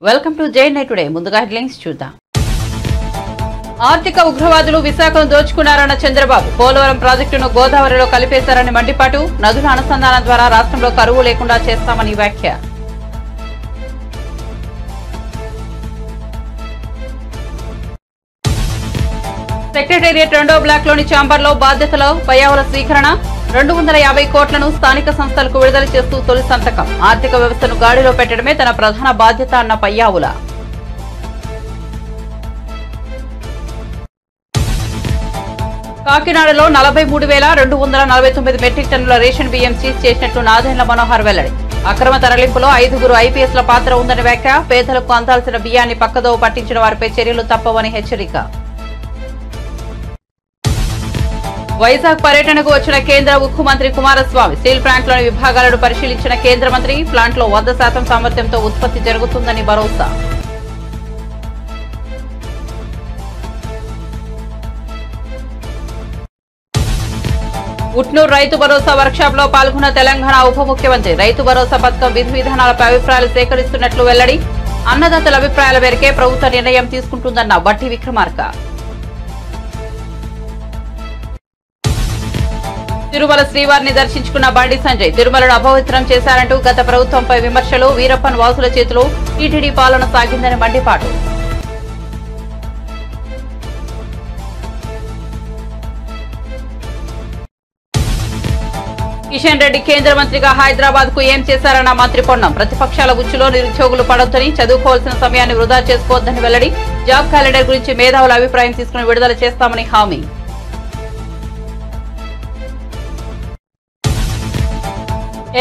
Welcome to జై today. ముందుగా headlines చూద్దాం. ఆర్థిక ఉగ్రవాదులు విశాఖను దోచుకున్నారన్న చంద్రబాబు. పోలవరం ప్రాజెక్టును గోదావరిలో కలిపేశారని మండిపాటు. నదుల అనుసంధానం ద్వారా రాష్ట్రంలో కరువు లేకుండా చేస్తామని వ్యాఖ్య. సెక్రటేరియట్ రెండో బ్లాక్ లోని ఛాంబర్లో బాధ్యతలో పయ్యావుల స్వీకరణ. 250 కోట్లను స్థానిక సంస్థలకు విడుదల చేస్తూ తొలి సంతకం. ఆర్థిక వ్యవస్థను గాడిలో పెట్టడమే తన ప్రధాన బాధ్యత అన్న పయ్యావుల. కాకినాడలో 43,249 మెట్రిక్ టన్నుల రేషన్ బియ్యం సీజ్ చేసినట్లు నాదెండ్ల మనోహర్ వెల్లడి. అక్రమ తరలింపులో 5 ఐపీఎస్ల పాత్ర ఉందని వ్యాఖ్య. పేదలకు అందాల్సిన బియ్యాన్ని పక్కదోవ పట్టించిన వారిపై చర్యలు తప్పవని హెచ్చరిక. వైజాగ్ పర్యటనకు వచ్చిన కేంద్ర ఉక్కు మంత్రి కుమారస్వామి. స్టీల్ ప్లాంట్లోని విభాగాలను పరిశీలించిన కేంద్ర మంత్రి. ప్లాంట్లో 100% సామర్థ్యంతో ఉత్పత్తి జరుగుతుందని భరోసా. ఉట్నూరు రైతు భరోసా వర్క్షాప్ లో పాల్గొన్న తెలంగాణ ఉప ముఖ్యమంత్రి. రైతు భరోసా పథకం విధి విధానాలపై అభిప్రాయాలు సేకరిస్తున్నట్లు వెల్లడి. అన్నదాతల అభిప్రాయాల మేరకే ప్రభుత్వ నిర్ణయం తీసుకుంటుందన్న బట్టి విక్రమార్క. తిరుమల శ్రీవారిని దర్శించుకున్న బండి సంజయ్. తిరుమలను అపవిత్రం చేశారంటూ గత ప్రభుత్వంపై విమర్శలు. వీరప్పన్ వాసుల చేతిలో టీటీడీ పాలన సాగిందని మండిపాటు. కిషన్ రెడ్డి కేంద్ర మంత్రిగా హైదరాబాద్ కు ఏం చేశారన్న మంత్రి పొన్నం. ప్రతిపక్షాల ఉచ్చులో నిరుద్యోగులు పడొద్దని, చదువుకోవాల్సిన సమయాన్ని వృధా చేసుకోవద్దని వెల్లడి. జాబ్ క్యాలెండర్ గురించి మేధావుల అభిప్రాయం తీసుకుని విడుదల చేస్తామని హామీ.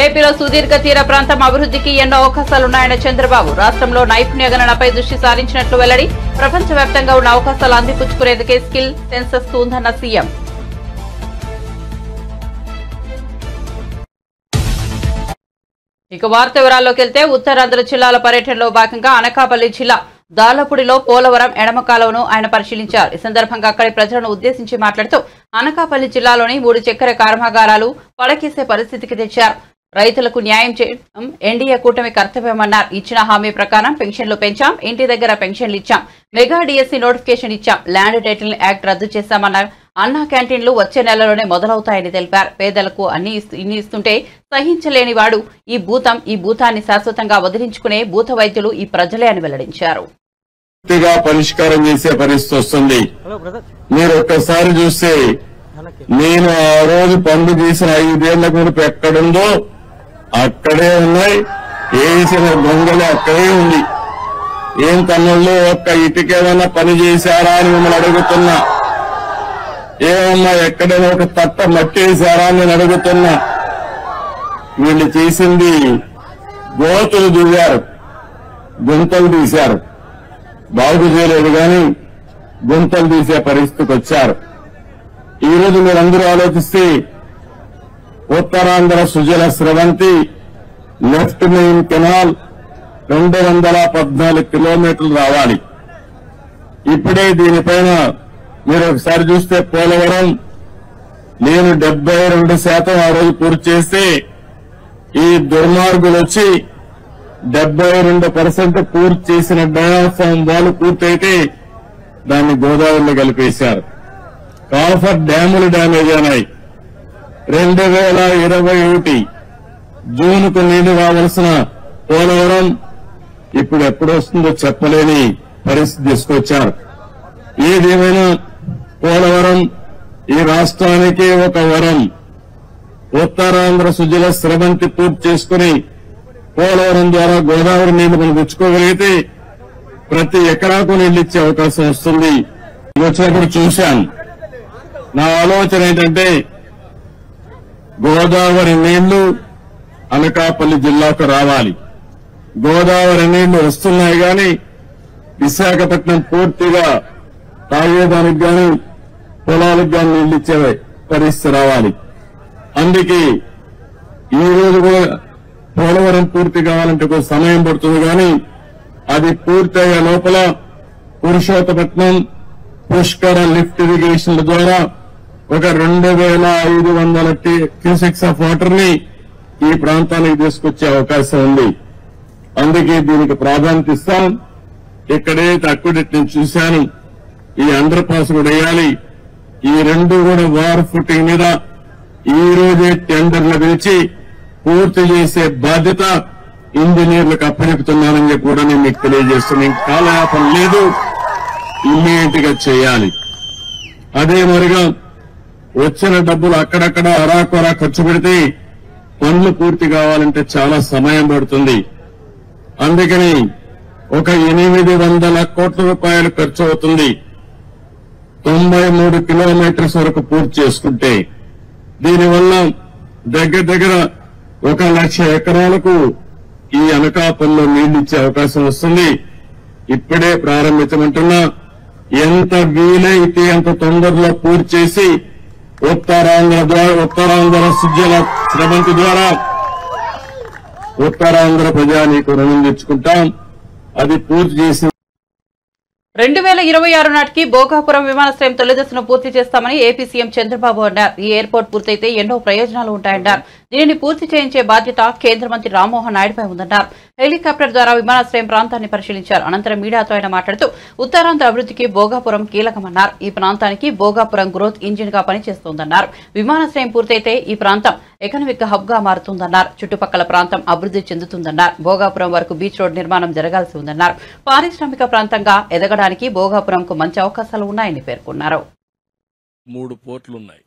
ఏపీలో సుదీర్ఘ తీర ప్రాంతం అభివృద్ధికి ఎన్నో అవకాశాలున్నాయన్న చంద్రబాబు. రాష్ట్రంలో నైపుణ్య గణనపై దృష్టి సారించినట్లు వెల్లడి. ప్రపంచవ్యాప్తంగా ఉన్న అవకాశాలు అందిపుచ్చుకునేందుకే స్కిల్ సెన్సస్ ఉందన్న సీఎం. ఇక వార్త వివరాల్లోకి వెళ్తే, ఉత్తరాంధ్ర జిల్లాల పర్యటనలో భాగంగా అనకాపల్లి జిల్లా దాలపూడిలో పోలవరం ఎడమ కాలువను ఆయన పరిశీలించారు. ఈ సందర్భంగా అక్కడి ప్రజలను ఉద్దేశించి మాట్లాడుతూ అనకాపల్లి జిల్లాలోని 3 చక్కెర కర్మాగారాలు పడకేసే పరిస్థితికి తెచ్చారు. రైతులకు న్యాయం చేయడం ఎన్డీఏ కూటమి కర్తవ్యమన్నారు. ఇచ్చిన హామీ ప్రకారం పెన్షన్లు పెంచాం, ఇంటి దగ్గర పెన్షన్లు ఇచ్చాం, మెగా డిఎస్సీ నోటిఫికేషన్ ఇచ్చాం, ల్యాండ్ టైటిల్ యాక్ట్ రద్దు చేశామన్నారు. అన్నా క్యాంటీన్లు వచ్చే నెలలోనే మొదలవుతాయని తెలిపారు. పేదలకు ఇన్ని ఇస్తుంటే సహించలేని వాడు ఈ భూతాన్ని శాశ్వతంగా వదిలించుకునే భూత వైద్యులు ఈ ప్రజలే అని వెల్లడించారు. పరిష్కారం చేసే పరిస్థితి వస్తుంది. మీరు ఒక్కసారి చూస్తే నేను ఆ రోజు పండు తీసిన 5 ఏళ్ల కొడుకు ఎక్కడుందో అక్కడే ఉన్నాయి, వేసిన దొంగలు అక్కడే ఉంది. ఏం తమ్ముళ్ళు ఒక్క ఇటుకేదన్నా పని చేశారా అని మిమ్మల్ని అడుగుతున్నా. ఏమన్నా ఎక్కడైనా ఒక తట్ట మట్టి వేశారా అని నేను అడుగుతున్నా. వీళ్ళు చేసింది గోతులు దిగారు, గుంతలు తీశారు. బాగు చేయలేదు కానీ గుంతలు తీసే పరిస్థితికి వచ్చారు. ఈ రోజు మీరందరూ ఆలోచిస్తే Uttarandhra Sujala Sravanthi left main canal 214 కిలోమీటర్లు రావాలి. ఇప్పుడే దీనిపైన మీరు ఒకసారి చూస్తే పోలవరం నేను 72% ఆ రోజు పూర్తి చేస్తే ఈ దుర్మార్గులు వచ్చి 72% పూర్తి చేసిన డయాఫ్రామ్ వాళ్ళు పూర్తయితే దాన్ని గోదావరిలో కలిపేశారు. కాఫర్ డ్యాములు డ్యామేజ్ అయినాయి. 2021 జూన్కు నీళ్లు రావాల్సిన పోలవరం ఇప్పుడు ఎప్పుడు వస్తుందో చెప్పలేని పరిస్థితి తీసుకొచ్చారు. ఏదేమైనా పోలవరం ఈ రాష్ట్రానికి ఒక వరం. ఉత్తరాంధ్ర సుజల స్రవంతి పూర్తి చేసుకుని పోలవరం ద్వారా గోదావరి నీళ్లు మనం తెచ్చుకోగలిగితే ప్రతి ఎకరాకు నీళ్లు ఇచ్చే అవకాశం వస్తుంది. వచ్చినప్పుడు చూశాను. నా ఆలోచన ఏంటంటే గోదావరి నీళ్లు అనకాపల్లి జిల్లాకు రావాలి. గోదావరి నీళ్లు వస్తున్నాయి కానీ విశాఖపట్నం పూర్తిగా తాగేదానికి గాని పొలాలకు గాని నీళ్లు ఇచ్చే పరిస్థితి రావాలి. అందుకే ఈ రోజు కూడా పోలవరం పూర్తి కావాలంటే కొంచెం సమయం పడుతుంది కానీ అది పూర్తయ్యే లోపల పురుషోత్తపట్నం పుష్కర లిఫ్ట్ ఇరిగేషన్ల ద్వారా ఒక 2500 క్యూసెక్స్ ఆఫ్ వాటర్ ని ఈ ప్రాంతానికి తీసుకొచ్చే అవకాశం ఉంది. అందుకే దీనికి ప్రాధాన్యత ఇస్తాం. ఇక్కడైతే అక్విడేట్ నేను చూశాను, ఈ అండర్ పాస్ కూడా వేయాలి. ఈ రెండు కూడా వార్ ఫుటింగ్ మీద ఈ రోజే టెండర్లు పిలిచి పూర్తి చేసే బాధ్యత ఇంజనీర్లకు అప్పచెపుతున్నానని చెప్పి కూడా నేను మీకు తెలియజేస్తున్నాను. ఇంక కాలయాపన లేదు, ఇమ్మీడియట్ గా చేయాలి. అదే మరిగా వచ్చిన డబ్బులు అక్కడక్కడ అరాకొరా ఖర్చు పెడితే పనులు పూర్తి కావాలంటే చాలా సమయం పడుతుంది. అందుకని ఒక 800 కోట్ల రూపాయలు ఖర్చు అవుతుంది 93 కిలోమీటర్స్ వరకు పూర్తి చేసుకుంటే. దీనివల్ల దగ్గర దగ్గర 1,00,000 ఎకరాలకు ఈ అనకాపల్లిలో నీళ్లిచ్చే అవకాశం వస్తుంది. ఇప్పుడే ప్రారంభించమంటున్నా. ఎంత వీలైతే అంత తొందరలో పూర్తి చేసి ఉత్తరాంధ్ర సుజల శ్రమంతి ద్వారా ఉత్తరాంధ్ర ప్రజానీకు రుణం తెచ్చుకుంటాం. అది పూర్తి చేసి 2026 నాటికి భోగాపురం విమానాశ్రయం తొలిదశను పూర్తి చేస్తామని ఏపీ సీఎం చంద్రబాబు అన్నారు. ఈ ఎయిర్పోర్ట్ పూర్తయితే ఎన్నో ప్రయోజనాలు ఉంటాయన్నారు. దీనిని పూర్తి చేయించే బాధ్యత కేంద్ర మంత్రి రామ్మోహన్ నాయుడుపై ఉందన్నారు. హెలికాప్టర్ ద్వారా విమానాశ్రయం ప్రాంతాన్ని పరిశీలించారు. అనంతరం మీడియాతో ఆయన మాట్లాడుతూ ఉత్తరాంధ్ర అభివృద్ధికి భోగాపురం కీలకమన్నారు. ఈ ప్రాంతానికి భోగాపురం గ్రోత్ ఇంజిన్ గా పనిచేస్తోందన్నారు. విమానాశ్రయం పూర్తయితే ఈ ప్రాంతం ఎకనామిక్ హబ్ గా మారుతుందన్నారు. చుట్టుపక్కల ప్రాంతం అభివృద్ధి చెందుతుందన్నారు. భోగాపురం వరకు బీచ్ రోడ్ నిర్మాణం జరగాల్సి ఉందన్నారు. పారిశ్రామిక ప్రాంతంగా ఎదగడానికి భోగాపురంకు మంచి అవకాశాలు ఉన్నాయని పేర్కొన్నారు. 3 పోర్టులున్నాయి.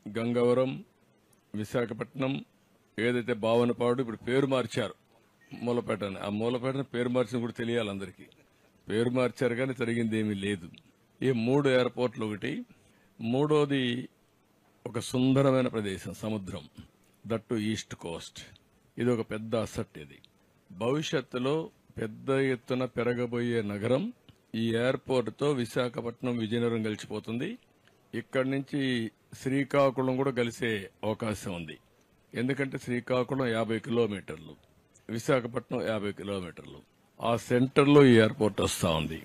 గంగవరం, విశాఖపట్నం, ఏదైతే భావనపాడు, ఇప్పుడు పేరు మార్చారు మూలపేట అని. ఆ మూలపేటను పేరు మార్చిన కూడా తెలియాలి అందరికీ. పేరు మార్చారు కానీ జరిగింది ఏమీ లేదు. ఈ 3 ఎయిర్పోర్ట్లు ఒకటి. మూడోది ఒక సుందరమైన ప్రదేశం, సముద్రం, దట్టు ఈస్ట్ కోస్ట్. ఇది ఒక పెద్ద అసెట్. ఇది భవిష్యత్తులో పెద్ద ఎత్తున పెరగబోయే నగరం. ఈ ఎయిర్పోర్ట్తో విశాఖపట్నం, విజయనగరం కలిసిపోతుంది. ఇక్కడి నుంచి శ్రీకాకుళం కూడా కలిసే అవకాశం ఉంది. ఎందుకంటే శ్రీకాకుళం 50 కిలోమీటర్లు, విశాఖపట్నం 50 కిలోమీటర్లు. ఆ సెంటర్లో ఈ ఎయిర్పోర్ట్ వస్తా ఉంది.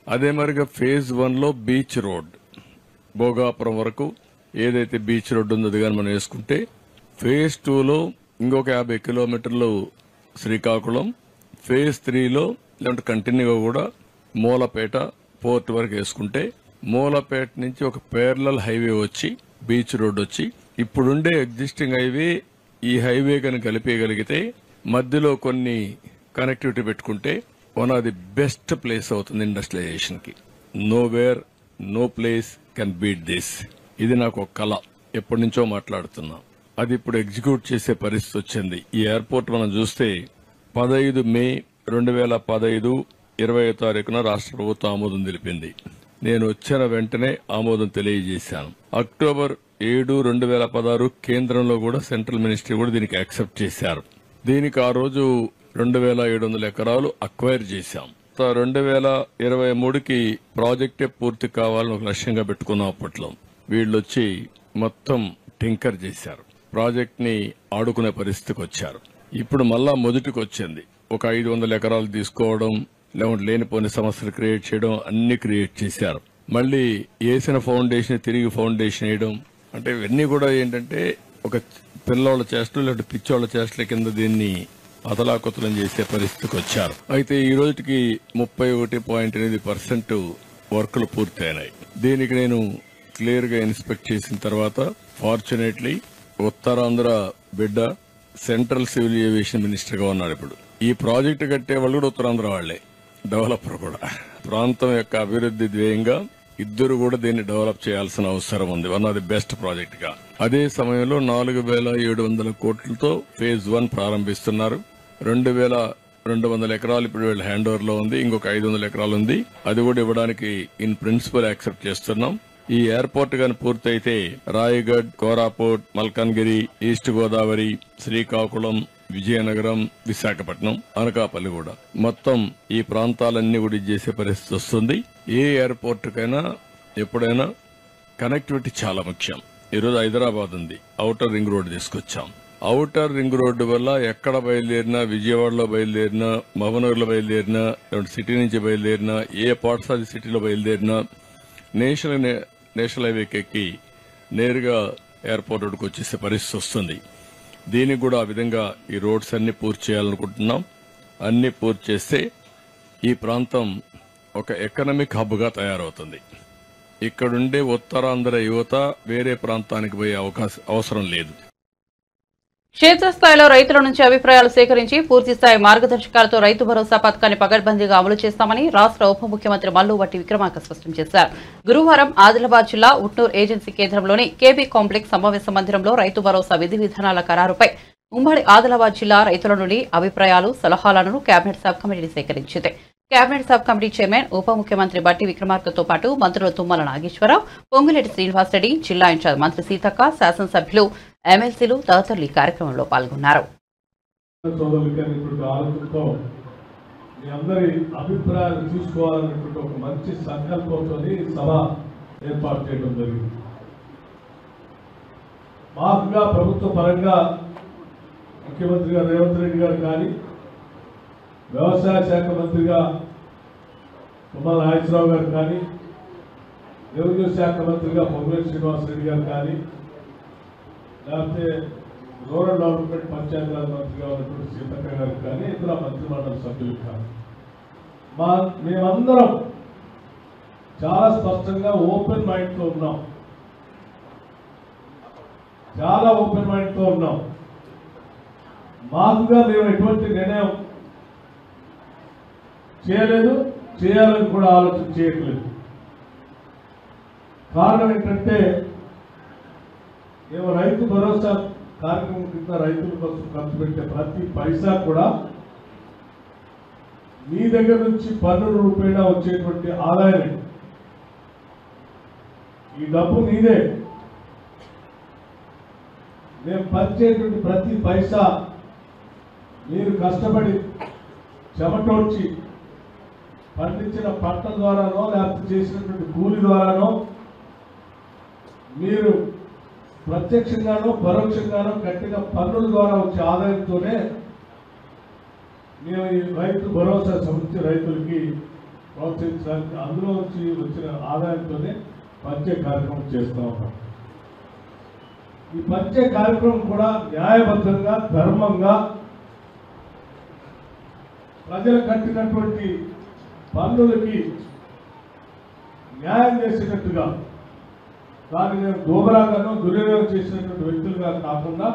అదే మరిగా ఫేజ్ 1లో బీచ్ రోడ్ భోగాపురం వరకు ఏదైతే బీచ్ రోడ్ ఉందో అది కానీ మనం వేసుకుంటే, ఫేజ్ 2లో ఇంకొక 50 కిలోమీటర్లు శ్రీకాకుళం, ఫేజ్ 3లో లేదంటే కంటిన్యూగా కూడా మూలపేట పోర్ట్ వరకు వేసుకుంటే, మూలపేట నుంచి ఒక పేర్లల్ హైవే వచ్చి బీచ్ రోడ్ వచ్చి ఇప్పుడుండే ఎగ్జిస్టింగ్ హైవే ఈ హైవే కనుక కలిపేయగలిగితే, మధ్యలో కొన్ని కనెక్టివిటీ పెట్టుకుంటే one of the best place అవుతుంది ఇండస్ట్రియలైజేషన్ కి. Nowhere, no place can beat this. ఇది నాకు ఒక కళ, ఎప్పటి నుంచో మాట్లాడుతున్నా. అది ఇప్పుడు ఎగ్జిక్యూట్ చేసే పరిస్థితి వచ్చింది. ఈ ఎయిర్పోర్ట్ మనం చూస్తే 15 మే 2015 20వ తారీఖున రాష్ట్ర ప్రభుత్వం ఆమోదం తెలిపింది. నేను వచ్చిన వెంటనే ఆమోదం తెలియజేశాను. అక్టోబర్ 7, 2016 కేంద్రంలో కూడా సెంట్రల్ మినిస్ట్రీ కూడా దీనికి యాక్సెప్ట్ చేశారు. దీనికి ఆ రోజు 2700 ఎకరాలు అక్వైర్ చేశాం. 2023కి ప్రాజెక్టే పూర్తి కావాలని ఒక లక్ష్యంగా పెట్టుకున్నాం. అప్పట్లో వీళ్ళొచ్చి మొత్తం టింకర్ చేశారు, ప్రాజెక్ట్ ని ఆడుకునే పరిస్థితికి వచ్చారు. ఇప్పుడు మళ్ళా మొదటికి వచ్చింది. ఒక 500 ఎకరాలు తీసుకోవడం, లేకుంటే లేనిపోని సమస్యలు క్రియేట్ చేయడం, అన్ని క్రియేట్ చేశారు. మళ్లీ వేసిన ఫౌండేషన్ తిరిగి ఫౌండేషన్ వేయడం, అంటే ఇవన్నీ కూడా ఏంటంటే ఒక పిల్లోళ్ల చేష్టలు లేదంటే పిచ్చోళ్ల చేష్టల కింద దీన్ని అతలాకుతలం చేసే పరిస్థితికి వచ్చారు. అయితే ఈ రోజుకి 31.8% వర్కులు పూర్తయినాయి. దీనికి నేను క్లియర్ గా ఇన్స్పెక్ట్ చేసిన తర్వాత ఫార్చునేట్లీ ఉత్తరాంధ్ర బిడ్డ సెంట్రల్ సివిల్ ఏవియేషన్ మినిస్టర్ గా ఉన్నాడు. ఇప్పుడు ఈ ప్రాజెక్టు కట్టే వాళ్ళు కూడా ఉత్తరాంధ్ర వాళ్లే, డెవలపర్ కూడా. ప్రాంతం యొక్క అభివృద్ధి ధ్యేయంగా ఇద్దరు కూడా దీన్ని డెవలప్ చేయాల్సిన అవసరం ఉంది. One of the best project గా. అదే సమయంలో 4700 కోట్లతో ఫేజ్ 1 ప్రారంభిస్తున్నారు. 2200 ఎకరాలు ఇప్పుడు వీళ్ళ హ్యాండ్ ఓవర్ లో ఉంది. ఇంకొక 500 ఎకరాలు ఉంది. అది కూడా ఇవ్వడానికి ఇన్ ప్రిన్సిపల్ యాక్సెప్ట్ చేస్తున్నాం. ఈ ఎయిర్పోర్ట్ గాని పూర్తయితే రాయగఢ్, కోరాపుట్, మల్కన్గిరి, ఈస్ట్ గోదావరి, శ్రీకాకుళం, విజయనగరం, విశాఖపట్నం, అనకాపల్లి కూడా మొత్తం ఈ ప్రాంతాలన్నీ కూడా చేసే పరిస్థితి వస్తుంది. ఏ ఎయిర్పోర్ట్ కైనా ఎప్పుడైనా కనెక్టివిటీ చాలా ముఖ్యం. ఈరోజు హైదరాబాద్ ఉంది, ఔటర్ రింగ్ రోడ్ తీసుకొచ్చాం. ఔటర్ రింగ్ రోడ్డు వల్ల ఎక్కడ బయలుదేరినా, విజయవాడలో బయలుదేరినా, మహబూబ్నగర్ లో బయలుదేరినా, సిటీ నుంచి బయలుదేరినా, ఏ పార్ట్స్ ఆఫ్ ది సిటీలో బయలుదేరినా నేషనల్ హైవేకి ఎక్కి నేరుగా ఎయిర్పోర్ట్ రోడ్డుకు వచ్చేసే పరిస్థితి వస్తుంది. దీనికి కూడా ఆ విధంగా ఈ రోడ్స్ అన్ని పూర్తి చేయాలనుకుంటున్నాం. అన్ని పూర్తి చేస్తే ఈ ప్రాంతం ఒక ఎకనామిక్ హబ్గా తయారవుతుంది. ఇక్కడుండే ఉత్తరాంధ్ర యువత వేరే ప్రాంతానికి పోయే అవసరం లేదు. క్షేత్రస్థాయిలో రైతుల నుంచి అభిప్రాయాలు సేకరించి పూర్తిస్థాయి మార్గదర్శకాలతో రైతు భరోసా పథకాన్ని పకడ్బందీగా అమలు చేస్తామని రాష్ట్ర ఉప ముఖ్యమంత్రి మల్లువట్టి విక్రమార్క స్పష్టం చేశారు. గురువారం ఆదిలాబాద్ జిల్లా ఉట్నూర్ ఏజెన్సీ కేంద్రంలోని కేబీ కాంప్లెక్స్ సమావేశ మందిరంలో రైతు భరోసా విధి విధానాల ఖరారుపై ఉమ్మడి ఆదిలాబాద్ జిల్లా రైతుల నుండి అభిప్రాయాలు సలహాలను కేబినెట్ సబ్ కమిటీ సేకరించింది. కేబినెట్ సబ్ కమిటీ చైర్మన్ ఉప ముఖ్యమంత్రి బట్టి విక్రమార్కతో పాటు మంత్రులు తుమ్మల నాగేశ్వరరావు, పొంగులేటి శ్రీనివాసరెడ్డి, జిల్లా ఇన్ఛార్జ్ మంత్రి సీతక్క, శాసనసభ్యులు, ఎమ్మెల్సీలు తదితరులు ఈ కార్యక్రమంలో పాల్గొన్నారు. ప్రభుత్వ పరంగా ముఖ్యమంత్రి గారు రేవంత్ రెడ్డి గారు కానీ, వ్యవసాయ శాఖ మంత్రిగా తుమ్మల నాగేశ్వరరావు గారు కానీ, రెవెన్యూ శాఖ మంత్రిగా పొంగులేటి శ్రీనివాసరెడ్డి గారు కానీ, లేకపోతే రూరల్ డెవలప్మెంట్ పంచాయతీరాజ్ మంత్రిగా ఉన్నటువంటి సీతక్క గారు కానీ, ఇతర మంత్రిమండలి సభ్యులు కానీ మేమందరం చాలా స్పష్టంగా ఓపెన్ మైండ్తో ఉన్నాం. చాలా ఓపెన్ మైండ్తో ఉన్నాం. మాకుగా మేము ఎటువంటి నిర్ణయం చేయలేదు, చేయాలని కూడా ఆలోచన చేయట్లేదు. కారణం ఏంటంటే మేము రైతు భరోసా కార్యక్రమం కింద రైతుల కోసం ఖర్చు పెట్టే ప్రతి పైసా కూడా మీ దగ్గర నుంచి పన్నుల రూపేణా వచ్చేటువంటి ఆదాయమే. ఈ డబ్బు మీదే. మేము పంచేటువంటి ప్రతి పైసా మీరు కష్టపడి చెమటోడ్చి పండించిన పంటల ద్వారానో లేకపోతే చేసినటువంటి కూలి ద్వారానో మీరు ప్రత్యక్షంగానో పరోక్షంగానో కట్టిన పన్నుల ద్వారా వచ్చే ఆదాయంతోనే మేము ఈ రైతు భరోసా సంబంధించి రైతులకి ప్రోత్సహించడానికి అందులో నుంచి వచ్చిన ఆదాయంతోనే పంచే కార్యక్రమం చేస్తూ ఉన్నాం. ఈ పంచే కార్యక్రమం కూడా న్యాయబద్ధంగా, ధర్మంగా ప్రజలు కట్టినటువంటి పన్నులకి న్యాయం చేసేటట్టుగా, దాన్ని నేను దోబరాగానో దుర్వినియోగం చేసినటువంటి వ్యక్తులుగా కాకుండా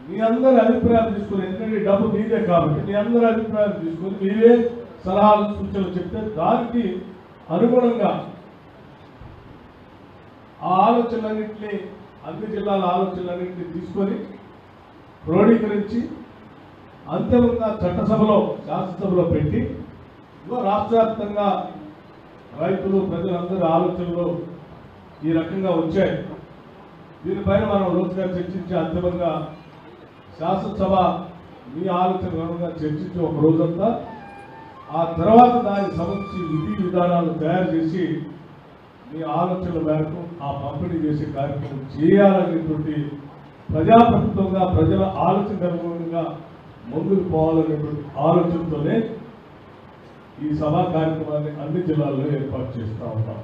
మీ అందరి అభిప్రాయాలు తీసుకుని, ఎందుకంటే డబ్బు మీదే కాబట్టి మీ అందరి అభిప్రాయాలు తీసుకుని మీరే సలహాలు సూచనలు చెప్తే దానికి అనుగుణంగా ఆ ఆలోచనలన్నింటినీ, అన్ని జిల్లాల ఆలోచనలన్నింటినీ తీసుకొని క్రోడీకరించి అంతిమంగా చట్టసభలో, శాసనసభలో పెట్టి రాష్ట్ర వ్యాప్తంగా రైతులు, ప్రజలందరి ఆలోచనలు ఈ రకంగా వచ్చాయి. దీనిపైన మనం రోజుగా చర్చించి అంతిమంగా శాసనసభ మీ ఆలోచన అనుగుణంగా చర్చించి ఒక రోజంతా ఆ తర్వాత దానికి సంబంధించి విధి విధానాలు తయారు చేసి మీ ఆలోచనల మేరకు ఆ పంపిణీ చేసే కార్యక్రమం చేయాలనేటువంటి ప్రజాప్రభుత్వంగా ప్రజల ఆలోచన అనుగుణంగా ముందుకు పోవాలనేటువంటి ఆలోచనతోనే ఈ సభా కార్యక్రమాన్ని అన్ని జిల్లాల్లో ఏర్పాటు చేస్తూ ఉన్నాం.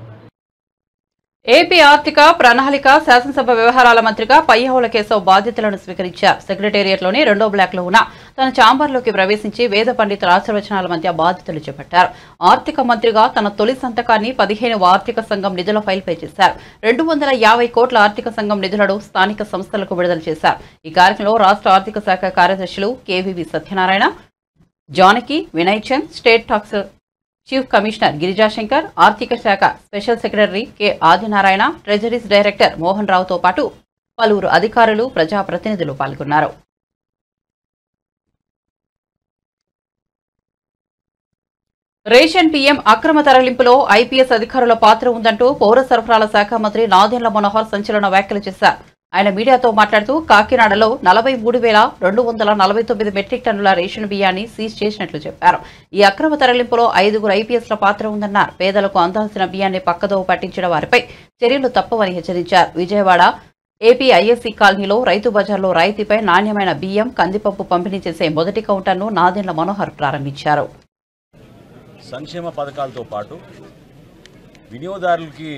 ఏపీ ఆర్థిక ప్రణాళిక శాసనసభ వ్యవహారాల మంత్రిగా పయ్యావుల కేశవ్ బాధ్యతలను స్వీకరించారు. సెక్రటేరియట్లోని 2వ బ్లాక్లో ఉన్న తన ఛాంబర్లోకి ప్రవేశించి వేద పండితుల ఆశీర్వచనాల మధ్య బాధ్యతలు చేపట్టారు. ఆర్థిక మంత్రిగా తన తొలి సంతకాన్ని 15వ ఆర్థిక సంఘం నిధుల ఫైల్పై చేశారు. 250 కోట్ల ఆర్థిక సంఘం నిధులను స్థానిక సంస్థలకు విడుదల చేశారు. ఈ కార్యక్రమంలో రాష్ట్ర ఆర్థిక శాఖ కార్యదర్శులు KVV Satyanarayana, Janaki, Vinay Chand, state tax chief commissioner Girijashankar, ఆర్థిక శాఖ special secretary K Adinarayana, treasuries director Mohan రావుతో పాటు పలువురు అధికారులు, ప్రజాప్రతినిధులు పాల్గొన్నారు. రేషన్ బియ్యం అక్రమ తరలింపులో ఐపీఎస్ అధికారుల పాత్ర ఉందంటూ పౌర సరఫరాల శాఖ మంత్రి నాదెండ్ల మనోహర్ సంచలన వ్యాఖ్యలు చేశారు. ఆయన మీడియాతో మాట్లాడుతూ కాకినాడలో 43,249 మెట్రిక్ టన్నుల రేషన్ బియ్యాన్ని సీజ్ చేసినట్లు చెప్పారు. ఈ అక్రమ తరలింపులో 5గురు ఐపీఎస్ల పాత్ర ఉందన్నారు. పేదలకు అందాల్సిన బియ్యాన్ని పక్కదోవ పట్టించిన వారిపై చర్యలు తప్పవని హెచ్చరించారు. విజయవాడ ఏపీ ఐఎస్సీ కాలనీలో రైతు బజార్లో రాయితీపై నాణ్యమైన బియ్యం, కందిపప్పు పంపిణీ చేసే మొదటి కౌంటర్ను నాదెండ్ల మనోహర్ ప్రారంభించారు. సంక్షేమ పథకాలతో పాటు వినియోగదారులకి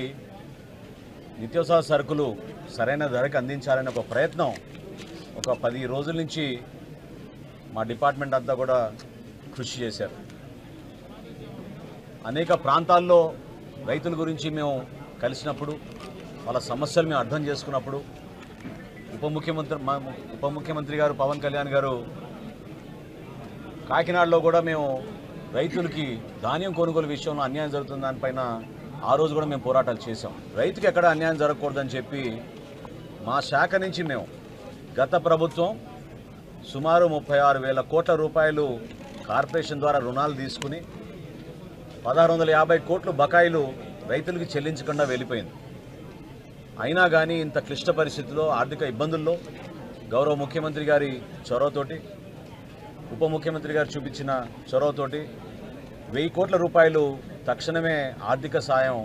నిత్యావసర సరుకులు సరైన ధరకు అందించాలనే ఒక ప్రయత్నం ఒక 10 రోజుల నుంచి మా డిపార్ట్మెంట్ అంతా కూడా కృషి చేశారు. అనేక ప్రాంతాల్లో రైతుల గురించి మేము కలిసినప్పుడు, వాళ్ళ సమస్యలు మేము అర్థం చేసుకున్నప్పుడు ఉప ముఖ్యమంత్రి గారు పవన్ కళ్యాణ్ గారు కాకినాడలో కూడా మేము రైతులకి ధాన్యం కొనుగోలు విషయంలో అన్యాయం జరుగుతున్న దానిపైన ఆ రోజు కూడా మేము పోరాటాలు చేశాం. రైతుకి ఎక్కడ అన్యాయం జరగకూడదని చెప్పి మా శాఖ నుంచి మేము గత ప్రభుత్వం సుమారు 36,000 కోట్ల రూపాయలు కార్పొరేషన్ ద్వారా రుణాలు తీసుకుని 1,650 కోట్లు బకాయిలు రైతులకి చెల్లించకుండా వెళ్ళిపోయింది. అయినా కానీ ఇంత క్లిష్ట పరిస్థితుల్లో, ఆర్థిక ఇబ్బందుల్లో గౌరవ ముఖ్యమంత్రి గారి చొరవతోటి, ఉప ముఖ్యమంత్రి గారు చూపించిన చొరవతోటి 1,000 కోట్ల రూపాయలు తక్షణమే ఆర్థిక సాయం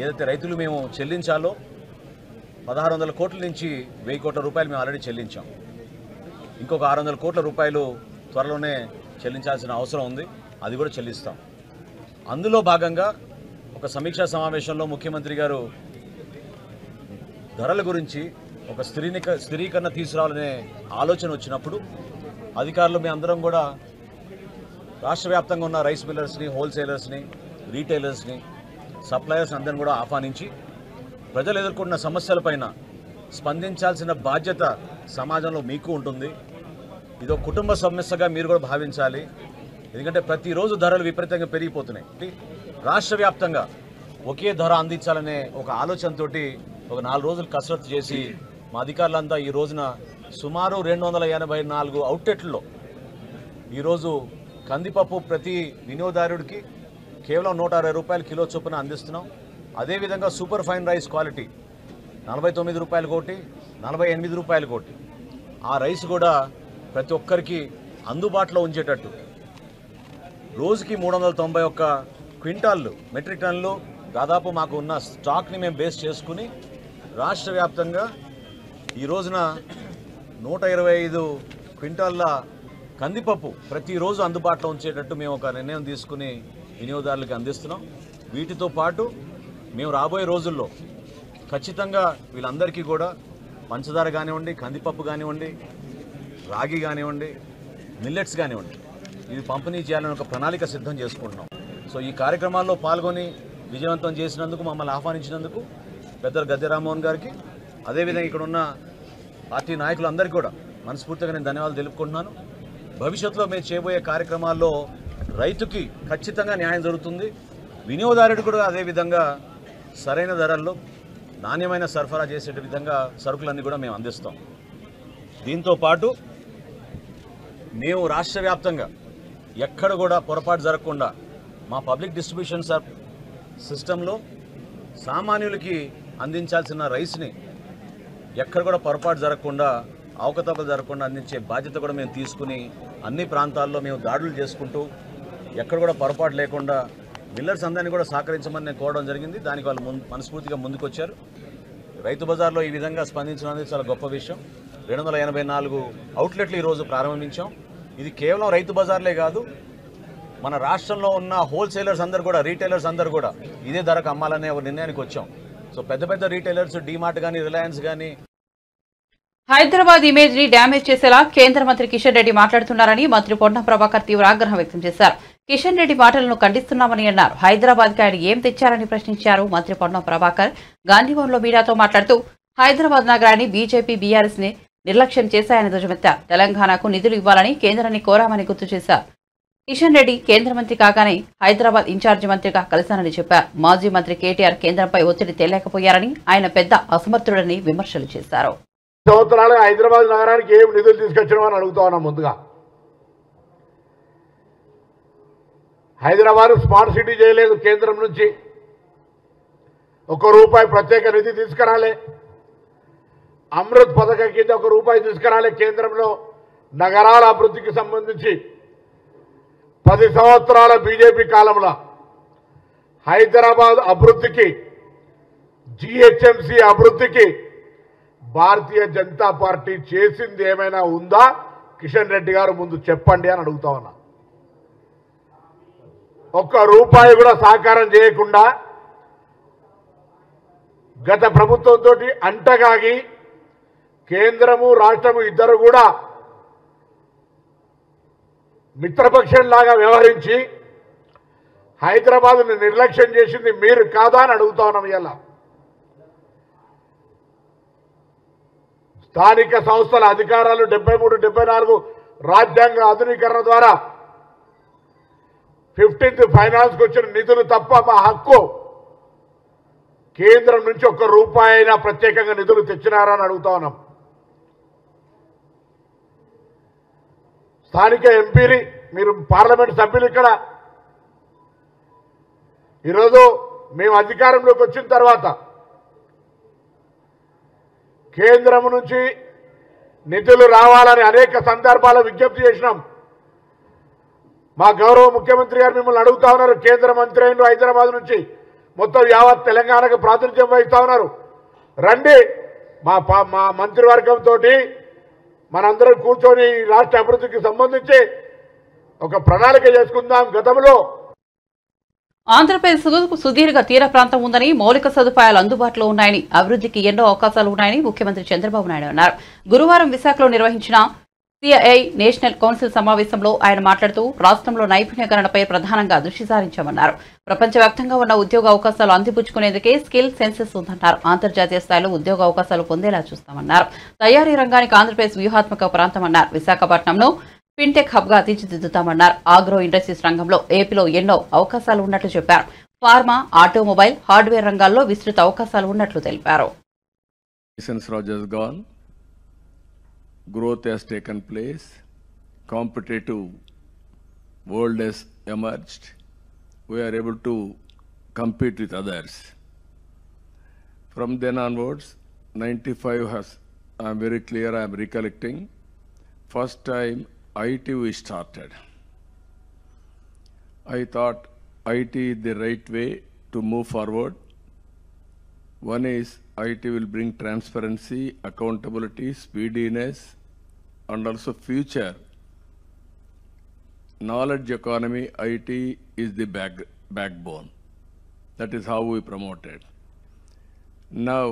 ఏదైతే రైతులు మేము చెల్లించాలో 1,600 కోట్ల నుంచి 1,000 కోట్ల రూపాయలు మేము ఆల్రెడీ చెల్లించాం. ఇంకొక 600 కోట్ల రూపాయలు త్వరలోనే చెల్లించాల్సిన అవసరం ఉంది. అది కూడా చెల్లిస్తాం. అందులో భాగంగా ఒక సమీక్షా సమావేశంలో ముఖ్యమంత్రి గారు ధరల గురించి ఒక స్థిరీకరణ తీసుకురావాలనే ఆలోచన వచ్చినప్పుడు అధికారులు మేము అందరం కూడా రాష్ట్ర వ్యాప్తంగా ఉన్న రైస్ మిల్లర్స్ని, హోల్సేలర్స్ని, రీటైలర్స్ని, సప్లయర్స్ అందరిని కూడా ఆహ్వానించి ప్రజలు ఎదుర్కొన్న సమస్యలపైన స్పందించాల్సిన బాధ్యత సమాజంలో మీకు ఉంటుంది. ఇదో కుటుంబ సమస్యగా మీరు కూడా భావించాలి. ఎందుకంటే ప్రతిరోజు ధరలు విపరీతంగా పెరిగిపోతున్నాయి. రాష్ట్ర వ్యాప్తంగా ఒకే ధర అందించాలనే ఒక ఆలోచనతో ఒక 4 రోజులు కసరత్తు చేసి మా అధికారులంతా ఈ రోజున సుమారు 284 అవుట్లెట్లలో ఈరోజు కందిపప్పు ప్రతి వినియోగదారుడికి కేవలం 160 రూపాయలు కిలో చొప్పున అందిస్తున్నాం. అదేవిధంగా సూపర్ ఫైన్ రైస్ క్వాలిటీ 49 రూపాయలు కోటి, 48 రూపాయలు కోటి. ఆ రైస్ కూడా ప్రతి ఒక్కరికి అందుబాటులో ఉంచేటట్టు రోజుకి 391 క్వింటాళ్ళు, మెట్రిక్ టన్నులు దాదాపు మాకు ఉన్న స్టాక్ని మేము బేస్ చేసుకుని రాష్ట్ర వ్యాప్తంగా ఈ రోజున 125 క్వింటాళ్ళ కందిపప్పు ప్రతిరోజు అందుబాటులో ఉంచేటట్టు మేము ఒక నిర్ణయం తీసుకుని వినియోగదారులకు అందిస్తున్నాం. వీటితో పాటు మేము రాబోయే రోజుల్లో ఖచ్చితంగా వీళ్ళందరికీ కూడా పంచదార కానివ్వండి, కందిపప్పు కానివ్వండి, రాగి కానివ్వండి, మిల్లెట్స్ కానివ్వండి, ఇవి పంపిణీ చేయాలని ఒక ప్రణాళిక సిద్ధం చేసుకుంటున్నాం. సో ఈ కార్యక్రమాల్లో పాల్గొని విజయవంతం చేసినందుకు, మమ్మల్ని ఆహ్వానించినందుకు పెద్దలు గద్దె రామ్మోహన్ గారికి, అదేవిధంగా ఇక్కడ ఉన్న పార్టీ నాయకులందరికీ కూడా మనస్ఫూర్తిగా నేను ధన్యవాదాలు తెలుపుకుంటున్నాను. భవిష్యత్తులో మేము చేయబోయే కార్యక్రమాల్లో రైతుకి ఖచ్చితంగా న్యాయం జరుగుతుంది, వినియోగదారుడు కూడా అదేవిధంగా సరైన ధరల్లో నాణ్యమైన సరఫరా చేసే విధంగా సరుకులన్నీ కూడా మేము అందిస్తాం. దీంతో పాటు మేము రాష్ట్ర వ్యాప్తంగా ఎక్కడ కూడా పొరపాటు జరగకుండా మా పబ్లిక్ డిస్ట్రిబ్యూషన్ సిస్టంలో సామాన్యులకి అందించాల్సిన రైస్ని ఎక్కడ కూడా పొరపాటు జరగకుండా, అవకతవకలు జరగకుండా అందించే బాధ్యత కూడా మేము తీసుకుని అన్ని ప్రాంతాల్లో మేము దాడులు చేసుకుంటూ ఎక్కడ కూడా పొరపాటు లేకుండా మిల్లర్స్ అందరినీ కూడా సహకరించమని నేను కోరడం జరిగింది. దానికి వాళ్ళు మనస్ఫూర్తిగా ముందుకొచ్చారు. రైతు బజార్లో ఈ విధంగా స్పందించడం అనేది చాలా గొప్ప విషయం. 284 అవుట్లెట్లు ఈరోజు ప్రారంభించాం. ఇది కేవలం రైతు బజార్లే కాదు, మన రాష్ట్రంలో ఉన్న హోల్సేలర్స్ అందరూ కూడా, రీటైలర్స్ అందరూ కూడా ఇదే ధరకు అమ్మాలనే ఒక నిర్ణయానికి వచ్చాం. సో పెద్ద పెద్ద రీటైలర్స్, డీమార్ట్ కానీ, రిలయన్స్ కానీ హైదరాబాద్ ఇమేజ్ ని డ్యామేజ్ చేసేలా కేంద్ర మంత్రి కిషన్ రెడ్డి మాట్లాడుతున్నారని మంత్రి పొన్నం ప్రభాకర్ తీవ్ర ఆగ్రహం వ్యక్తం చేశారు. కిషన్ రెడ్డి మాటలను ఖండిస్తున్నామని అన్నారు. హైదరాబాద్ కి ఆయన ఏం తెచ్చారని ప్రశ్నించారు మంత్రి పొన్నం ప్రభాకర్. గాంధీభవన్లో మీడియాతో మాట్లాడుతూ హైదరాబాద్ నగరాన్ని బీజేపీ, బీఆర్ఎస్ ని నిర్లక్ష్యం చేశాయని ధ్వజమెత్తారు. తెలంగాణకు నిధులు ఇవ్వాలని కేంద్రాన్ని కోరామని గుర్తు చేశారు. కిషన్ రెడ్డి కేంద్ర మంత్రి కాగానే హైదరాబాద్ ఇన్ఛార్జి మంత్రిగా కలిశానని చెప్పారు. మాజీ మంత్రి కేటీఆర్ కేంద్రంపై ఒత్తిడి తేలేకపోయారని, ఆయన పెద్ద అసమర్థుడని విమర్శలు చేశారు. సంవత్సరాలు హైదరాబాద్ నగరానికి ఏం నిధులు తీసుకొచ్చినామని అడుగుతా ఉన్నాం. ముందుగా హైదరాబాద్ స్మార్ట్ సిటీ చేయలేదు. కేంద్రం నుంచి ₹1 ప్రత్యేక నిధి తీసుకురాలే. అమృత్ పథకం కింద ₹1 తీసుకురాలే. కేంద్రంలో నగరాల అభివృద్ధికి సంబంధించి 10 సంవత్సరాల బీజేపీ కాలంలో హైదరాబాద్ అభివృద్ధికి, జీహెచ్ఎంసీ అభివృద్ధికి భారతీయ జనతా పార్టీ చేసింది ఏమైనా ఉందా? కిషన్ రెడ్డి గారు ముందు చెప్పండి అని అడుగుతా ఉన్నా. ₹1 కూడా సహకారం చేయకుండా గత ప్రభుత్వంతో అంటగాగి కేంద్రము రాష్ట్రము ఇద్దరు కూడా మిత్రపక్షంలాగా వ్యవహరించి హైదరాబాద్ను నిర్లక్ష్యం చేసింది మీరు కాదా అని అడుగుతా ఉన్నాం. ఇలా స్థానిక సంస్థల అధికారాలు 73, 74 రాజ్యాంగ ఆధునీకరణ ద్వారా 15th ఫైనాన్స్కి వచ్చిన నిధులు తప్ప మా హక్కు. కేంద్రం నుంచి ₹1 అయినా ప్రత్యేకంగా నిధులు తెచ్చినారా అని అడుగుతా ఉన్నాం. స్థానిక ఎంపీని మీరు పార్లమెంట్ సభ్యులు ఇక్కడ ఈరోజు మేము అధికారంలోకి వచ్చిన తర్వాత కేంద్రం నుంచి నిధులు రావాలని అనేక సందర్భాల్లో విజ్ఞప్తి చేసినాం. మా గౌరవ ముఖ్యమంత్రి గారు మిమ్మల్ని అడుగుతా ఉన్నారు. కేంద్ర మంత్రి అయిన హైదరాబాద్ నుంచి మొత్తం యావత్ తెలంగాణకు ప్రాతినిధ్యం వహిస్తా ఉన్నారు. రండి మా మంత్రివర్గంతో మనందరం కూర్చొని రాష్ట్ర అభివృద్ధికి సంబంధించి ఒక ప్రణాళిక చేసుకుందాం. గతంలో ఆంధ్రప్రదేశ్ సుదీర్ఘ తీర ప్రాంతం ఉందని, మౌలిక సదుపాయాలు అందుబాటులో ఉన్నాయని, అభివృద్ధికి ఎన్నో అవకాశాలు ఉన్నాయని ముఖ్యమంత్రి చంద్రబాబు నాయుడు అన్నారు. గురువారం విశాఖలో నిర్వహించిన సిఐఐ నేషనల్ కౌన్సిల్ సమావేశంలో ఆయన మాట్లాడుతూ రాష్ట్రంలో నైపుణ్యకరణపై ప్రధానంగా దృష్టి సారించామన్నారు. ప్రపంచవ్యాప్తంగా ఉన్న ఉద్యోగ అవకాశాలు అందిపుచ్చుకునేందుకే స్కిల్ సెన్సెస్ ఉందన్నారు. అంతర్జాతీయ స్థాయిలో ఉద్యోగ అవకాశాలు పొందేలా చూస్తామన్నారు. తయారీ రంగానికి ఆంధ్రప్రదేశ్ వ్యూహాత్మక ప్రాంతమన్నారు. విశాఖపట్నంను ఫిన్టెక్ హబ్ గా తీర్చిదిద్దుతామన్నారు. ఆగ్రో ఇండస్ట్రీస్ రంగంలో ఏపీలో ఎన్నో అవకాశాలు ఉన్నట్లు చెప్పారు. ఫార్మా, ఆటోమొబైల్, హార్డ్వేర్ రంగాల్లో విస్తృత అవకాశాలు ఉన్నట్లు తెలిపారు. Growth has taken place, competitive world has emerged, we are able to compete with others. From then onwards, 95 has, I am very clear, I am recollecting, first time IT we started. I thought IT is the right way to move forward. One is IT will bring transparency, accountability, speediness, and also future. Knowledge economy, IT is the backbone. That is how we promoted. Now,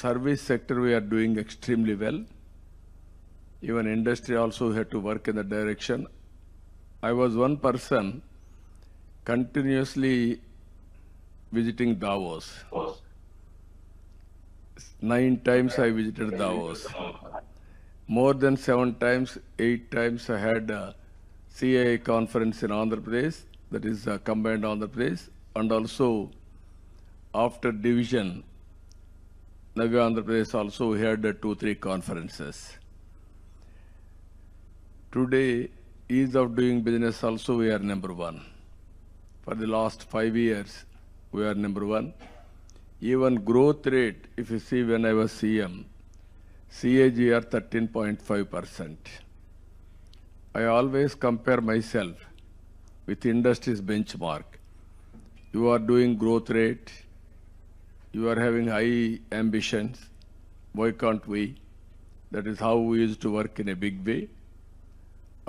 service sector we are doing extremely well. Even industry also had to work in that direction. I was one person continuously visiting Davos. 9 times I visited Davos. More than 7 times, 8 times I had a CII conference in Andhra Pradesh, that is combined Andhra Pradesh, and also after division, Navi Andhra Pradesh also we had 2-3 conferences. Today, ease of doing business also we are number 1. For the last 5 years, we are number 1. Even growth rate, if you see when I was CM, CAGR 13.5%. I always compare myself with industry's benchmark. You are doing growth rate, you are having high ambitions, why can't we? That is how we used to work in a big way.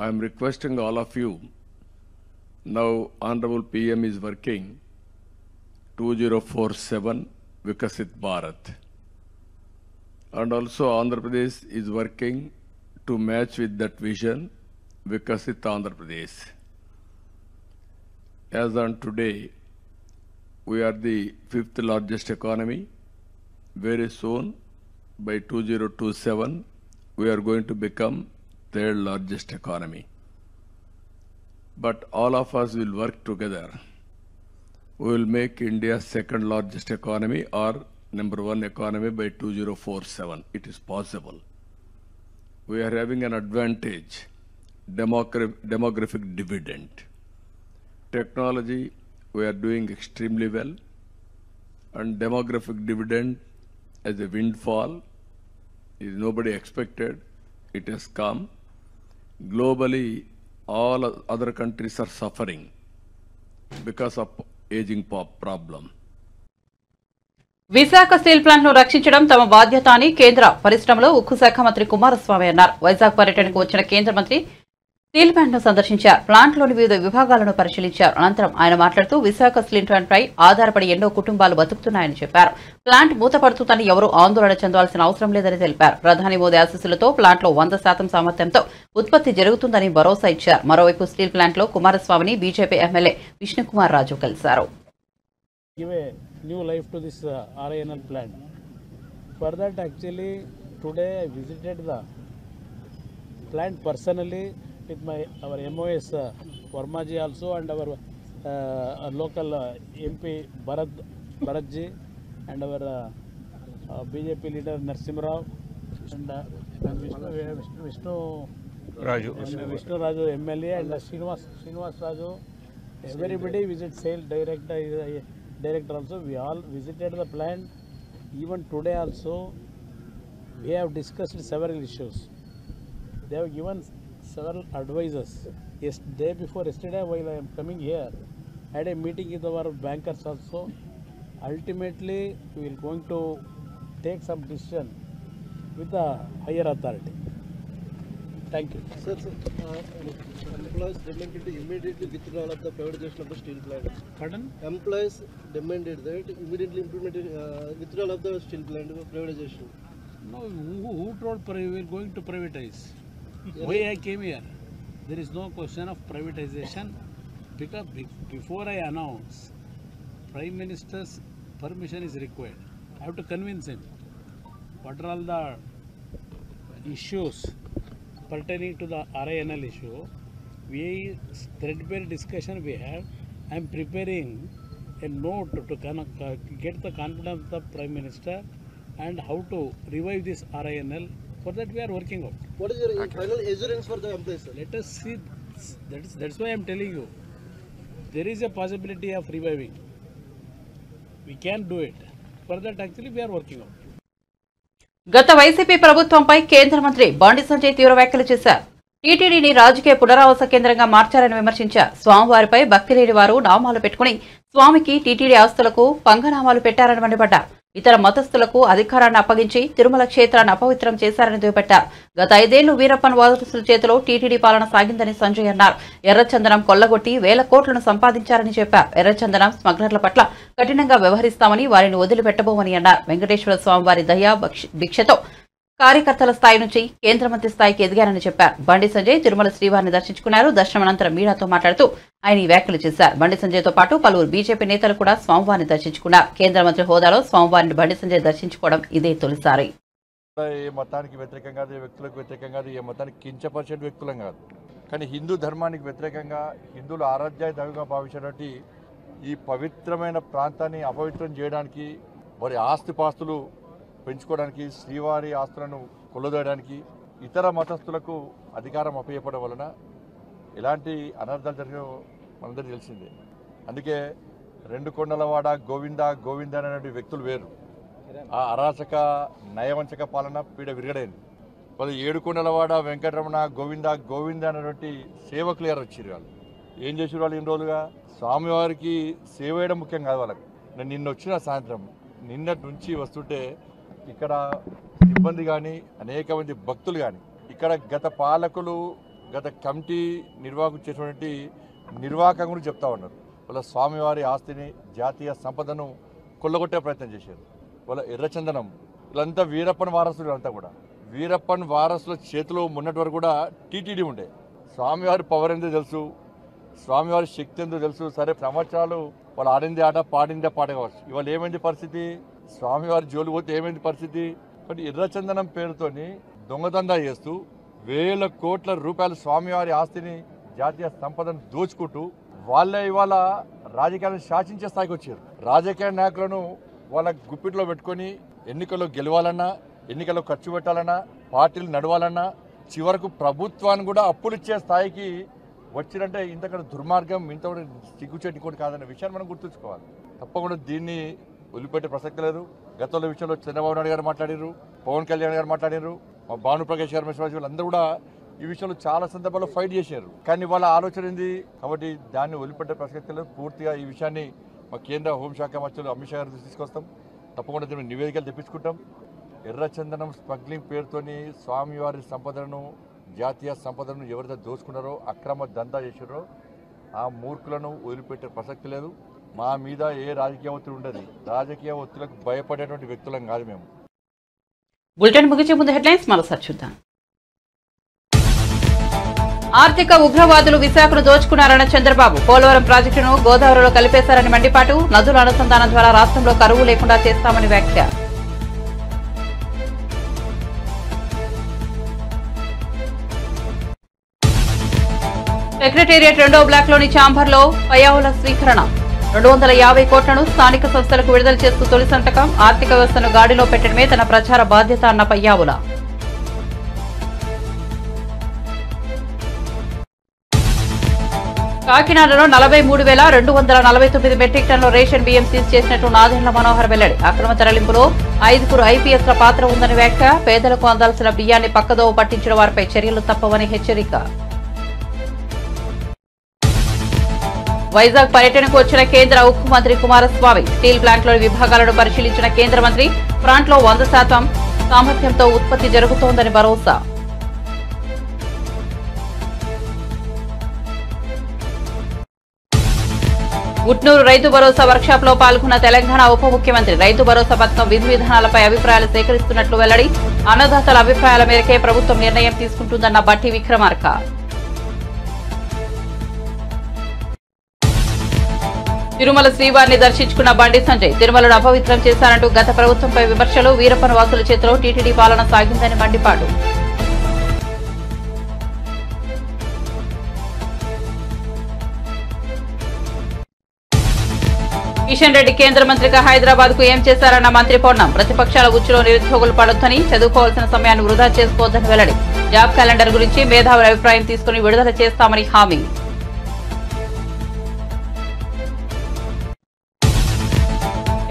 I am requesting all of you, now Honorable PM is working 2047 Vikasit Bharat. And also Andhra Pradesh is working to match with that vision, Vikasit Andhra Pradesh. As on today, we are the 5th largest economy. Very soon, by 2027, we are going to become 3rd largest economy. But all of us will work together. We will make India 2nd largest economy or number 1 economy by 2047. It is possible. We are having an advantage, demographic dividend. Technology, we are doing extremely well. And demographic dividend as a windfall is nobody expected. It has come. Globally, all other countries are suffering because of aging problem. Visakha steel plant ను రక్షించడం తమ బాధ్యత అని కేంద్ర పరిశ్రమలో ఉక్కు శాఖ మంత్రి కుమారస్వామి అన్నారు. వైజాగ్ పర్యటనకు వచ్చిన కేంద్ర మంత్రి స్టీల్ ప్లాంట్ను సందర్శించారు. ప్లాంట్లోని వివిధ విభాగాలను పరిశీలించారు. అనంతరం ఆయన మాట్లాడుతూ విశాఖ స్టీల్ ప్లాంట్పై ఆధారపడి ఎన్నో కుటుంబాలు బతుకుతున్నాయని చెప్పారు. ప్లాంట్ మూతపడుతుందని ఎవరూ ఆందోళన చెందాల్సిన అవసరం లేదని తెలిపారు. ప్రధాని మోదీ ఆశీస్సులతో ప్లాంట్లో 100% సామర్థ్యంతో ఉత్పత్తి జరుగుతుందని భరోసా ఇచ్చారు. మరోవైపు స్టీల్ ప్లాంట్లో కుమారస్వామిని బీజేపీ ఎమ్మెల్యే విష్ణుకుమార్ రాజు కలిశారు. Plant personally with our MOS Varmaji also and our local MP Bharatji and our BJP leader Narsimha Rao and Vishnu Raju MLA and Srinivas Raju. Everybody visit sales director also. We all visited the plant. Even today also we have discussed several issues. They have given several advices. Yesterday while I am coming here, I had a meeting with our bankers also. Ultimately, we are going to take some decision with the higher authority. Thank you. Sir, employees demanded immediately withdrawal of the privatization of the steel plant. Pardon? Employees demanded that immediately implemented withdrawal of the steel plant privatization. No, who told we are going to privatize? Why I came here? There is no question of privatization because before I announce, Prime Minister's permission is required. I have to convince him. What are all the issues pertaining to the RINL issue? We threadbare discussion we have. I am preparing a note to get the confidence of the Prime Minister and how to revive this RINL. For that we are working out. What is your final assurance for the employees, sir? Let us see. That's why I am telling you. There is a possibility of reviving. We can do it. For that actually we are working out. గత YCP ప్రభుత్వంపై కేంద్ర మంత్రి బండి సంజయ్ తీవ్ర వ్యాఖ్యలు చేశారు. టీటీడీని రాజకీయ పునరావాస కేంద్రంగా మార్చారని విమర్శించారు. స్వామివారిపై భక్తి లేని వారు నామాలు పెట్టుకుని స్వామికి టీటీడీ ఆస్తులకు పంగనామాలు పెట్టారని మండిపడ్డారు. ఇతర మతస్థులకు అధికారాన్ని అప్పగించి తిరుమల క్షేత్రాన్ని అపవిత్రం చేశారని దుయ్యబట్టారు. గత 5 ఏళ్లు వీరప్పన్ వారసుల చేతిలో టీటీడీ పాలన సాగిందని సంజయ్ అన్నారు. ఎర్రచందనం కొల్లగొట్టి వేల కోట్లను సంపాదించారని చెప్పారు. ఎర్రచందనం స్మగ్లర్ల పట్ల కఠినంగా వ్యవహరిస్తామని వారిని వదిలిపెట్టబోమని అన్నారు. వెంకటేశ్వర స్వామివారి దయా భిక్షతో కార్యకర్తల స్థాయి నుంచి కేంద్ర మంత్రి స్థాయికి ఎదిగారని చెప్పారు. బండి సంజయ్ తిరుమల శ్రీవారిని దర్శించుకున్నారు. దర్శనం అనంతరం మీడియాతో మాట్లాడుతూ ఆయన ఈ వ్యాఖ్యలు చేశారు. బండి సంజయ్తో పాటు పలువురు బీజేపీ నేతలు కూడా స్వామివారిని దర్శించుకున్నారు. కేంద్ర మంత్రి హోదాలో స్వామివారిని బండి సంజయ్ దర్శించుకోవడం ఇదే తొలిసారి. ఏ మతానికి వ్యతిరేకం కాదు, ఏ వ్యక్తులకు వ్యతిరేకం కాదు, ఏ మతానికి కించపరిచే వ్యక్తులం కాదు. కానీ హిందూ ధర్మానికి వ్యతిరేకంగా హిందువుల ఆరాధ్య దైవంగా భావించినటువంటి ఈ పవిత్రమైన ప్రాంతాన్ని అపవిత్రం చేయడానికి, వారి ఆస్తిపాస్తులు పెంచుకోవడానికి, శ్రీవారి ఆస్తులను కొల్లదోయడానికి ఇతర మతస్థులకు అధికారం అప్పయ్యపడం వలన ఎలాంటి అనర్థాలు జరిగినో మనందరికీ తెలిసిందే. అందుకే 2 కొండలవాడ గోవింద గోవింద అనేటువంటి వ్యక్తులు వేరు. ఆ అరాచక నయవంచక పాలన పీడ విరగడైంది. వాళ్ళు 7 కొండలవాడ వెంకటరమణ గోవింద గోవింద అనేటువంటి సేవకులు ఎవరు వచ్చారు. వాళ్ళు ఏం చేసారు? వాళ్ళు ఇన్ని రోజులుగా స్వామివారికి సేవ చేయడం ముఖ్యం కాదు వాళ్ళకి. నేను నిన్న వచ్చిన సాయంత్రం నిన్నటి నుంచి వస్తుంటే ఇక్కడ సిబ్బంది కానీ అనేక మంది భక్తులు కానీ ఇక్కడ గత పాలకులు గత కమిటీ నిర్వాహకులు చేసినటువంటి నిర్వాహకం గురించి చెప్తా ఉన్నారు. వాళ్ళ స్వామివారి ఆస్తిని జాతీయ సంపదను కొల్లగొట్టే ప్రయత్నం చేశారు. వాళ్ళ ఎర్రచందనం వీళ్ళంతా వీరప్పన్ వారసులు. అంతా కూడా వీరప్పన్ వారసుల చేతిలో ఉన్నటి వరకు కూడా టీటీడీ ఉండే. స్వామివారి పవర్ ఎంతో తెలుసు, స్వామివారి శక్తి ఎంతో తెలుసు. సరే సంవత్సరాలు వాళ్ళు ఆడిందే ఆట పాడిందే పాట కావచ్చు. ఇవాళ ఏమైంది పరిస్థితి? స్వామివారి జోలు పోతే ఏమైంది పరిస్థితి? కాబట్టి ఎర్రచందనం పేరుతోని దొంగదందా చేస్తూ వేల కోట్ల రూపాయల స్వామివారి ఆస్తిని జాతీయ సంపదను దోచుకుంటూ వాళ్ళే ఇవాళ రాజకీయాలను శాసించే స్థాయికి వచ్చారు. రాజకీయ నాయకులను వాళ్ళ గుప్పిట్లో పెట్టుకొని ఎన్నికల్లో గెలవాలన్నా, ఎన్నికల్లో ఖర్చు పెట్టాలన్నా, పార్టీలు నడవాలన్నా, చివరకు ప్రభుత్వాన్ని కూడా అప్పులు ఇచ్చే స్థాయికి వచ్చినంటే ఇంతకన్నా దుర్మార్గం, ఇంత సిగ్గుచేటి కూడా కాదనే విషయాన్ని మనం గుర్తుంచుకోవాలి. తప్పకుండా దీన్ని వదిలిపెట్టే ప్రసక్తి లేదు. గతంలో విషయంలో చంద్రబాబు నాయుడు గారు మాట్లాడారు, పవన్ కళ్యాణ్ గారు మాట్లాడారు, మా భానుప్రకాష్ గారు వీళ్ళందరూ కూడా ఈ విషయంలో చాలా సందర్భాల్లో ఫైట్ చేశారు. కానీ వాళ్ళ ఆలోచన ఏంది? కాబట్టి దాన్ని వదిలిపెట్టే ప్రసక్తి లేదు. పూర్తిగా ఈ విషయాన్ని మా కేంద్ర హోంశాఖ మంత్రులు అమిత్ షా గారు తీసుకొస్తాం. తప్పకుండా దీన్ని నివేదికలు తెప్పించుకుంటాం. ఎర్రచందనం స్మగ్లింగ్ పేరుతోని స్వామివారి సంపదను జాతీయ సంపదను ఎవరైతే దోచుకున్నారో అక్రమ దందా చేశారో ఆ మూర్ఖులను వదిలిపెట్టే ప్రసక్తి లేదు. మా మీద ఏ రాజకీయ ఒత్తిడి ఉండదు. రాజకీయ ఒత్తిడికి భయపడేటువంటి వ్యక్తులం కాదు మేము. బులెటిన్ ముగించే ముందు హెడ్లైన్స్ మరోసారి చూద్దాం. ఆర్థిక ఉగ్రవాదులు విశాఖను దోచుకున్నారన్న చంద్రబాబు. పోలవరం ప్రాజెక్టును గోదావరిలో కలిపేశారని మండిపాటు. నదుల అనుసంధానం ద్వారా రాష్ట్రంలో కరువు లేకుండా చేస్తామని వ్యాఖ్య. సెక్రటేరియట్ 2వ బ్లాక్లోని ఛాంబర్లో పయ్యావుల స్వీకరణ. 250 కోట్లను స్థానిక సంస్థలకు విడుదల చేస్తూ తొలి సంతకం. ఆర్థిక వ్యవస్థను గాడిలో పెట్టడమే తన ప్రచార బాధ్యత అన్న పయ్యావుల. కాకినాడలో 43,249 మెట్రిక్ టన్నుల రేషన్ బియ్యం సీజ్ చేసినట్టు నాదెండ్ల మనోహర్ వెల్లడి. అక్రమ తరలింపులో 5 ఐపీఎస్ల పాత్ర ఉందని వ్యాఖ్య. పేదలకు అందాల్సిన బియ్యాన్ని పక్కదోవ పట్టించిన వారిపై చర్యలు తప్పవని హెచ్చరిక. వైజాగ్ పర్యటనకు వచ్చిన కేంద్ర ఉక్కు మంత్రి కుమారస్వామి. స్టీల్ ప్లాంట్లోని విభాగాలను పరిశీలించిన కేంద్ర మంత్రి ప్లాంట్లో 100% సామర్థ్యంతో ఉత్పత్తి జరుగుతోందని భరోసా. ఉట్నూరు రైతు భరోసా వర్క్షాప్ లో పాల్గొన్న తెలంగాణ ఉప ముఖ్యమంత్రి. రైతు భరోసా పథకం విధి విధానాలపై అభిప్రాయాలు సేకరిస్తున్నట్లు వెల్లడి. అన్నదాతల అభిప్రాయాల మేరకే ప్రభుత్వం నిర్ణయం తీసుకుంటుందన్న బట్టి విక్రమార్క. తిరుమల శ్రీవారిని దర్శించుకున్న బండి సంజయ్. తిరుమలను అపవిత్రం చేశారంటూ గత ప్రభుత్వంపై విమర్శలు. వీరప్పన వాసుల చేతిలో టీటీడీ పాలన సాగిందని మండిపాటు. కిషన్ రెడ్డి కేంద్ర మంత్రిగా హైదరాబాద్ కు ఏం చేశారన్న మంత్రి పొన్నం. ప్రతిపక్షాల ఉచ్చులో నిరుద్యోగులు పడొద్దని, చదువుకోవాల్సిన సమయాన్ని వృధా చేసుకోవద్దని వెల్లడి. జాబ్ క్యాలెండర్ గురించి మేధావుల అభిప్రాయం తీసుకుని విడుదల చేస్తామని హామీ.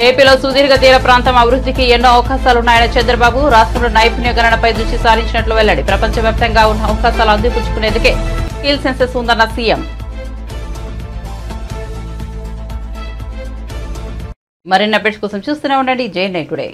ఏపీలో సుదీర్ఘ తీర ప్రాంతం అభివృద్ధికి ఎన్నో అవకాశాలున్నాయన్న చంద్రబాబు. రాష్ట్రంలో నైపుణ్య గణనపై దృష్టి సారించినట్లు వెల్లడి. ప్రపంచవ్యాప్తంగా ఉన్న అవకాశాలు అందిపుచ్చుకునేందుకే స్కిల్ సెన్సెస్ ఉందన్న సీఎం. మరిన్ని అప్డేట్స్ కోసం చూస్తూనే ఉండండి జై9 టుడే.